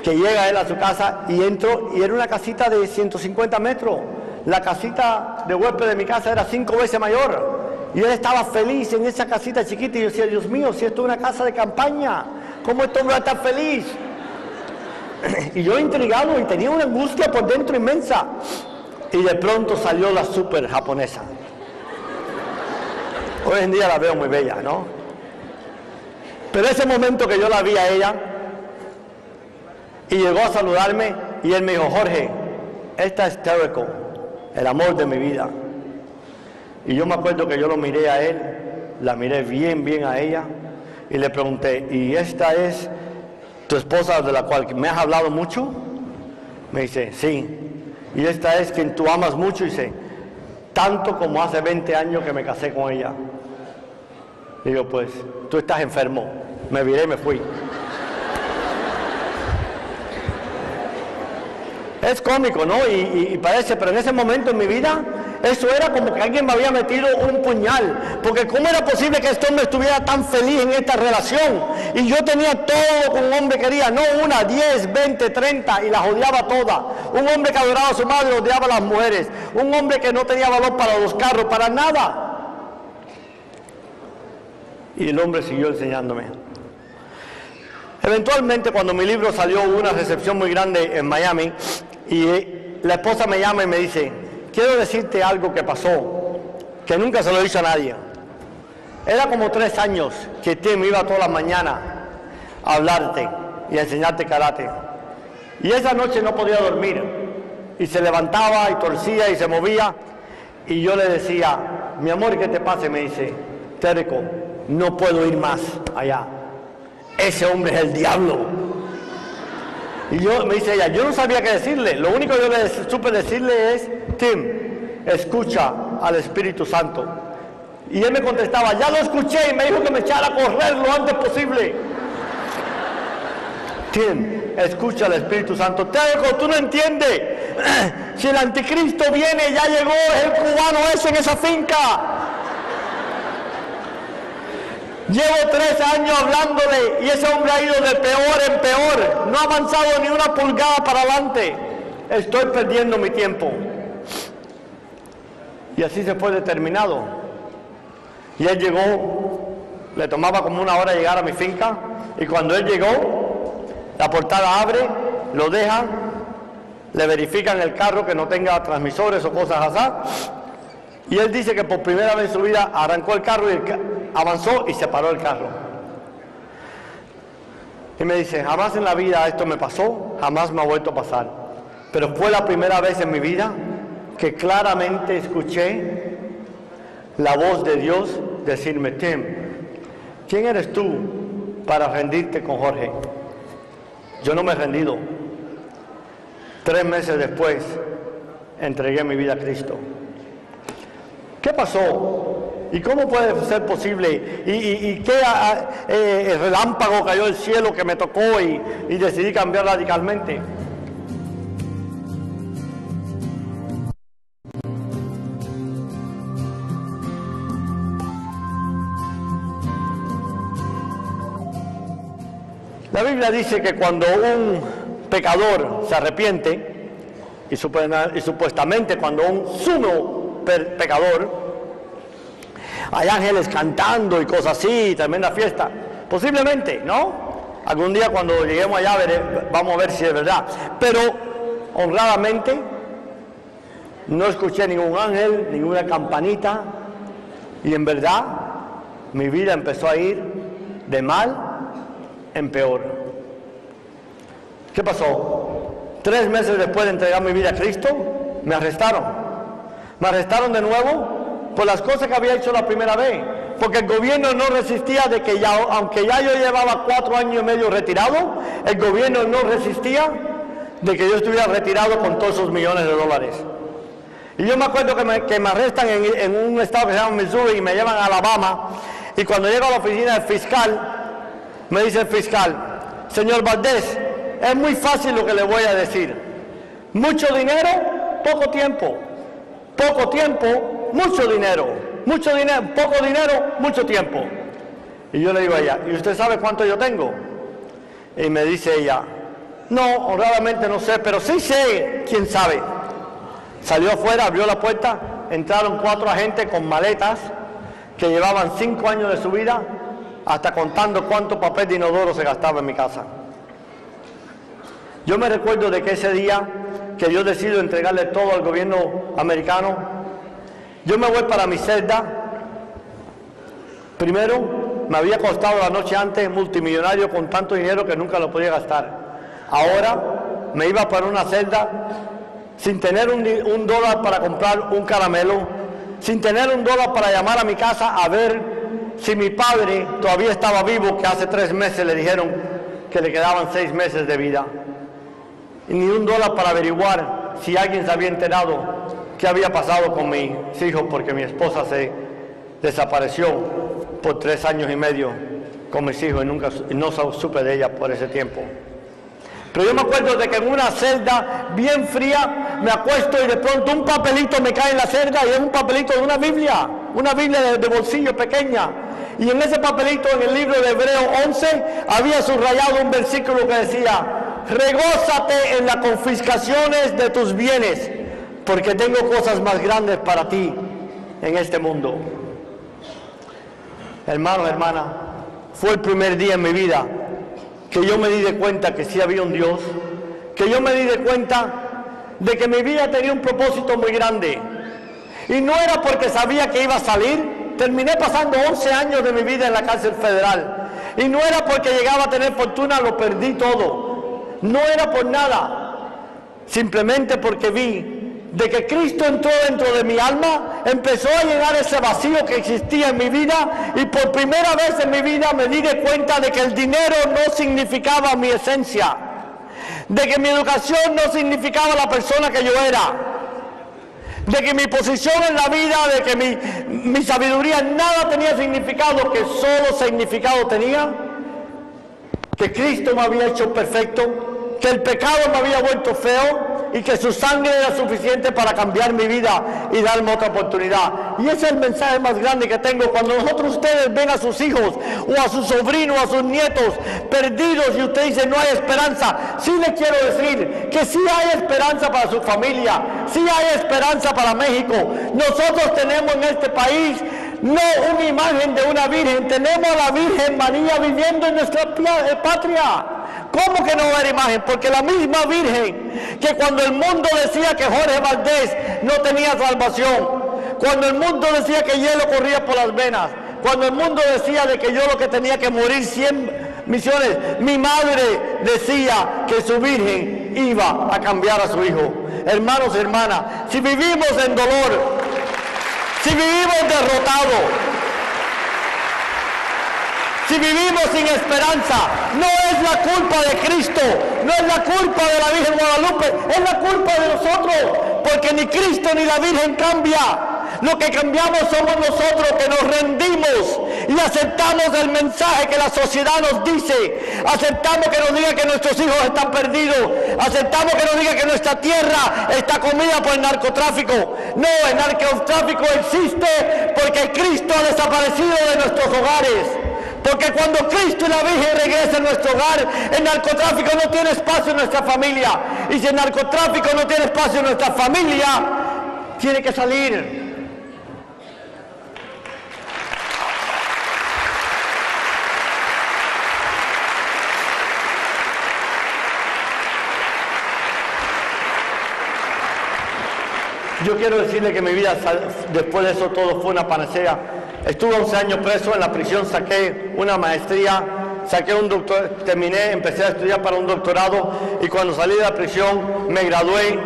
Que llega él a su casa y entro y era una casita de 150 metros. La casita de huésped de mi casa era 5 veces mayor. Y él estaba feliz en esa casita chiquita y yo decía, Dios mío, si esto es una casa de campaña, ¿cómo este hombre va a estar feliz? Y yo intrigado y tenía una angustia por dentro inmensa. Y de pronto salió la super japonesa. Hoy en día la veo muy bella, ¿no? Pero ese momento que yo la vi a ella y llegó a saludarme y él me dijo, Jorge, esta es Terrico, el amor de mi vida. Y yo me acuerdo que yo lo miré a él, la miré bien a ella y le pregunté, ¿y esta es tu esposa de la cual me has hablado mucho? Me dice, sí. ¿Y esta es quien tú amas mucho? Y dice, tanto como hace 20 años que me casé con ella. Digo, pues, tú estás enfermo. Me viré y me fui. Es cómico, ¿no? Y parece, pero en ese momento en mi vida, eso era como que alguien me había metido un puñal. Porque ¿cómo era posible que este hombre estuviera tan feliz en esta relación? Y yo tenía todo lo que un hombre quería, no una, 10, 20, 30, y las odiaba todas. Un hombre que adoraba a su madre, odiaba a las mujeres. Un hombre que no tenía valor para los carros, para nada. Y el hombre siguió enseñándome. Eventualmente, cuando mi libro salió, hubo una recepción muy grande en Miami y la esposa me llama y me dice: quiero decirte algo que pasó, que nunca se lo he dicho a nadie. Era como 3 años que Tim iba todas las mañanas a hablarte y a enseñarte karate. Y esa noche no podía dormir y se levantaba y torcía y se movía. Y yo le decía: mi amor, ¿qué te pasa? Y me dice: Terco, no puedo ir más allá. Ese hombre es el diablo. Y me dice ella, yo no sabía qué decirle. Lo único que yo le supe decirle es: Tim, escucha al Espíritu Santo. Y él me contestaba: ya lo escuché, y me dijo que me echara a correr lo antes posible. Tim, escucha al Espíritu Santo. Terco, tú no entiendes. Si el anticristo viene, ya llegó, es el cubano ese en esa finca. Llevo 3 años hablándole y ese hombre ha ido de peor en peor. No ha avanzado ni una pulgada para adelante. Estoy perdiendo mi tiempo. Y así se fue determinado. Y él llegó, le tomaba como 1 hora llegar a mi finca. Y cuando él llegó, la portada abre, lo dejan, le verifican el carro que no tenga transmisores o cosas así. Y él dice que por primera vez en su vida arrancó el carro y avanzó y se paró el carro. Y me dice: jamás en la vida esto me pasó, jamás me ha vuelto a pasar. Pero fue la primera vez en mi vida que claramente escuché la voz de Dios decirme: Tim, ¿quién eres tú para rendirte con Jorge? Yo no me he rendido. 3 meses después entregué mi vida a Cristo. ¿Qué pasó? ¿Y cómo puede ser posible? ¿Y qué relámpago cayó del cielo que me tocó y decidí cambiar radicalmente? La Biblia dice que cuando un pecador se arrepiente, y supuestamente cuando un sumo pecador, hay ángeles cantando y cosas así, tremenda fiesta. Posiblemente, ¿no? Algún día cuando lleguemos allá vamos a ver si es verdad. Pero honradamente no escuché ningún ángel, ninguna campanita, y en verdad mi vida empezó a ir de mal en peor. ¿Qué pasó? 3 meses después de entregar mi vida a Cristo, me arrestaron. Me arrestaron de nuevo por las cosas que había hecho la primera vez, porque el gobierno no resistía de que ya, aunque ya yo llevaba 4 años y medio retirado, el gobierno no resistía de que yo estuviera retirado con todos esos millones de dólares. Y yo me acuerdo que me arrestan en un estado que se llama Missouri y me llevan a Alabama, y cuando llego a la oficina del fiscal, me dice el fiscal: señor Valdés, es muy fácil lo que le voy a decir. Mucho dinero, poco tiempo. Poco tiempo, mucho dinero. Mucho dinero, poco dinero, mucho tiempo. Y yo le digo a ella: ¿y usted sabe cuánto yo tengo? Y me dice ella: no, honradamente no sé, pero sí sé quién sabe. Salió afuera, abrió la puerta, entraron 4 agentes con maletas que llevaban 5 años de su vida, hasta contando cuánto papel de inodoro se gastaba en mi casa. Yo me recuerdo de que ese día que yo decido entregarle todo al gobierno americano, yo me voy para mi celda. Primero, me había costado la noche antes multimillonario con tanto dinero que nunca lo podía gastar. Ahora me iba para una celda sin tener un dólar para comprar un caramelo, sin tener un dólar para llamar a mi casa a ver si mi padre todavía estaba vivo, que hace 3 meses le dijeron que le quedaban 6 meses de vida. Y ni un dólar para averiguar si alguien se había enterado qué había pasado con mis hijos, porque mi esposa se desapareció por 3 años y medio con mis hijos y no supe de ella por ese tiempo. Pero yo me acuerdo de que en una celda bien fría me acuesto y de pronto un papelito me cae en la celda y es un papelito de una Biblia de bolsillo pequeña. Y en ese papelito, en el libro de Hebreos 11, había subrayado un versículo que decía: regózate en las confiscaciones de tus bienes, porque tengo cosas más grandes para ti en este mundo. Hermano, hermana, fue el primer día en mi vida que yo me di de cuenta que sí había un Dios, que yo me di de cuenta de que mi vida tenía un propósito muy grande. Y no era porque sabía que iba a salir. Terminé pasando 11 años de mi vida en la cárcel federal. Y no era porque llegaba a tener fortuna, lo perdí todo. No era por nada. Simplemente porque vi de que Cristo entró dentro de mi alma, empezó a llenar ese vacío que existía en mi vida, y por primera vez en mi vida me di de cuenta de que el dinero no significaba mi esencia, de que mi educación no significaba la persona que yo era, de que mi posición en la vida, de que mi sabiduría, nada tenía significado, que solo significado tenía que Cristo me había hecho perfecto, que el pecado me había vuelto feo y que su sangre era suficiente para cambiar mi vida y darme otra oportunidad. Y ese es el mensaje más grande que tengo. Cuando ustedes ven a sus hijos o a sus sobrinos o a sus nietos perdidos y usted dice no hay esperanza, sí le quiero decir que sí hay esperanza para su familia, sí hay esperanza para México. Nosotros tenemos en este país no una imagen de una virgen, tenemos a la Virgen María viviendo en nuestra patria. ¿Cómo que no va a haber imagen? Porque la misma Virgen que cuando el mundo decía que Jorge Valdés no tenía salvación, cuando el mundo decía que hielo corría por las venas, cuando el mundo decía de que yo lo que tenía que morir 100 misiones, mi madre decía que su Virgen iba a cambiar a su hijo. Hermanos y hermanas, si vivimos en dolor, si vivimos derrotados, si vivimos sin esperanza, no es la culpa de Cristo, no es la culpa de la Virgen Guadalupe, es la culpa de nosotros, porque ni Cristo ni la Virgen cambia. Lo que cambiamos somos nosotros, que nos rendimos y aceptamos el mensaje que la sociedad nos dice. Aceptamos que nos diga que nuestros hijos están perdidos. Aceptamos que nos diga que nuestra tierra está comida por el narcotráfico. No, el narcotráfico existe porque Cristo ha desaparecido de nuestros hogares. Porque cuando Cristo y la Virgen regresen a nuestro hogar, el narcotráfico no tiene espacio en nuestra familia. Y si el narcotráfico no tiene espacio en nuestra familia, tiene que salir. Yo quiero decirle que mi vida, después de eso todo fue una panacea. Estuve 11 años preso, en la prisión saqué una maestría, saqué un doctor, terminé, empecé a estudiar para un doctorado, y cuando salí de la prisión me gradué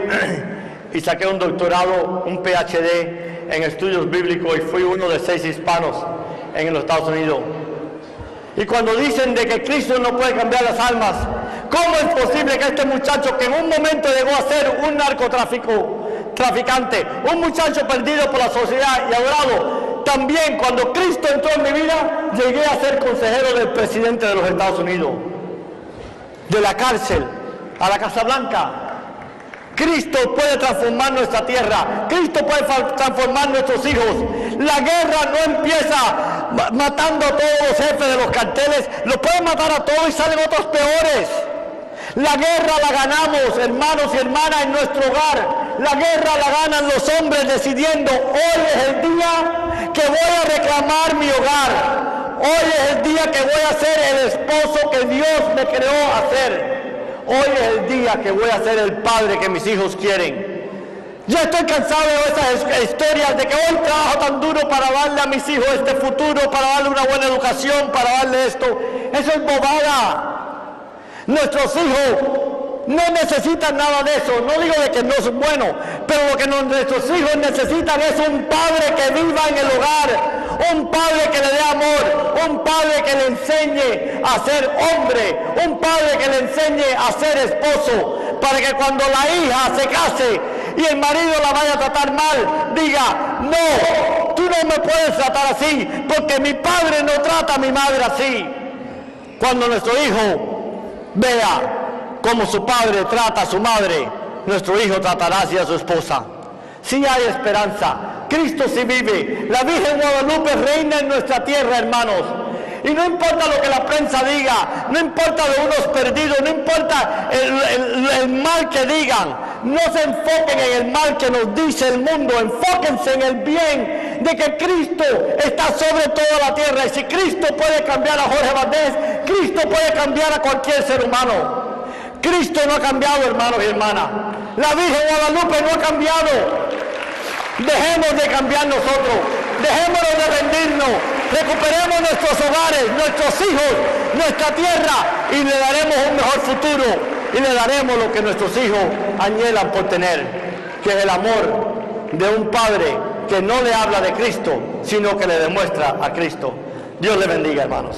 y saqué un doctorado, un PhD en estudios bíblicos, y fui uno de 6 hispanos en los Estados Unidos. Y cuando dicen de que Cristo no puede cambiar las almas, ¿cómo es posible que este muchacho que en un momento llegó a ser un narcotraficante, un muchacho perdido por la sociedad y adorado, también cuando Cristo entró en mi vida, llegué a ser consejero del presidente de los Estados Unidos, de la cárcel a la Casa Blanca? Cristo puede transformar nuestra tierra, Cristo puede transformar nuestros hijos. La guerra no empieza matando a todos los jefes de los carteles, los pueden matar a todos y salen otros peores. La guerra la ganamos, hermanos y hermanas, en nuestro hogar. La guerra la ganan los hombres decidiendo: hoy es el día que voy a reclamar mi hogar. Hoy es el día que voy a ser el esposo que Dios me creó hacer. Hoy es el día que voy a ser el padre que mis hijos quieren. Ya estoy cansado de esas historias de que hoy trabajo tan duro para darle a mis hijos este futuro, para darle una buena educación, para darle esto. Eso es bobada. Nuestros hijos no necesitan nada de eso. No digo de que no es bueno, pero lo que nuestros hijos necesitan es un padre que viva en el hogar, un padre que le dé amor, un padre que le enseñe a ser hombre, un padre que le enseñe a ser esposo, para que cuando la hija se case y el marido la vaya a tratar mal, diga: no, tú no me puedes tratar así, porque mi padre no trata a mi madre así. Cuando nuestro hijo vea como su padre trata a su madre, nuestro hijo tratará así a su esposa. Sí hay esperanza, Cristo sí vive, la Virgen Guadalupe reina en nuestra tierra, hermanos. Y no importa lo que la prensa diga, no importa de unos perdidos, no importa el mal que digan, no se enfoquen en el mal que nos dice el mundo, enfóquense en el bien de que Cristo está sobre toda la tierra. Y si Cristo puede cambiar a Jorge Valdés, Cristo puede cambiar a cualquier ser humano. Cristo no ha cambiado, hermanos y hermanas. La Virgen Guadalupe no ha cambiado. Dejemos de cambiar nosotros, dejémonos de rendirnos, recuperemos nuestros hogares, nuestros hijos, nuestra tierra y le daremos un mejor futuro y le daremos lo que nuestros hijos anhelan por tener, que es el amor de un padre que no le habla de Cristo, sino que le demuestra a Cristo. Dios le bendiga, hermanos.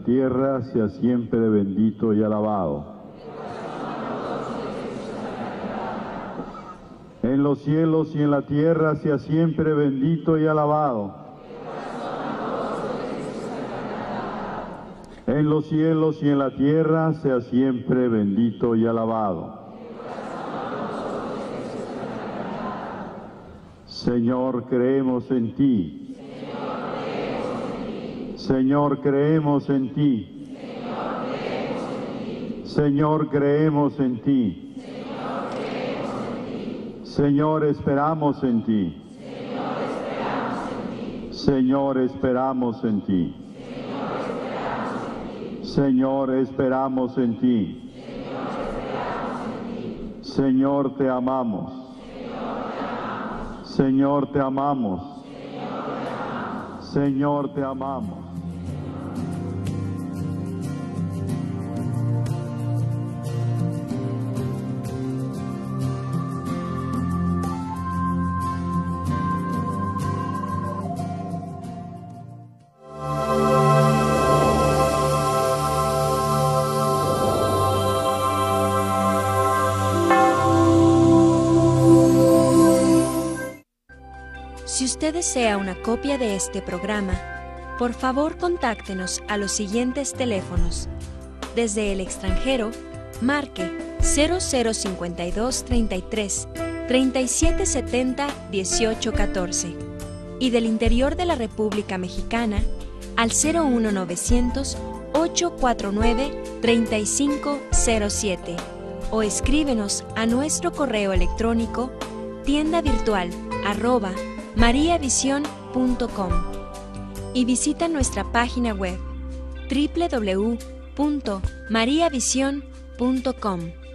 tierra sea siempre bendito y alabado. En los cielos y en la tierra sea siempre bendito y alabado. En los cielos y en la tierra sea siempre bendito y alabado. Señor, creemos en ti. Señor, creemos en ti. Señor, creemos en ti. Señor, esperamos en ti. Señor, esperamos en ti. Señor, esperamos en ti. Señor, te amamos. Señor, te amamos. Señor, te amamos.
Si usted desea una copia de este programa, por favor contáctenos a los siguientes teléfonos. Desde el extranjero, marque 0052 33 3770 1814 y del interior de la República Mexicana al 01900 849 3507 o escríbenos a nuestro correo electrónico tiendavirtual@mariavision.com y visita nuestra página web www.mariavision.com.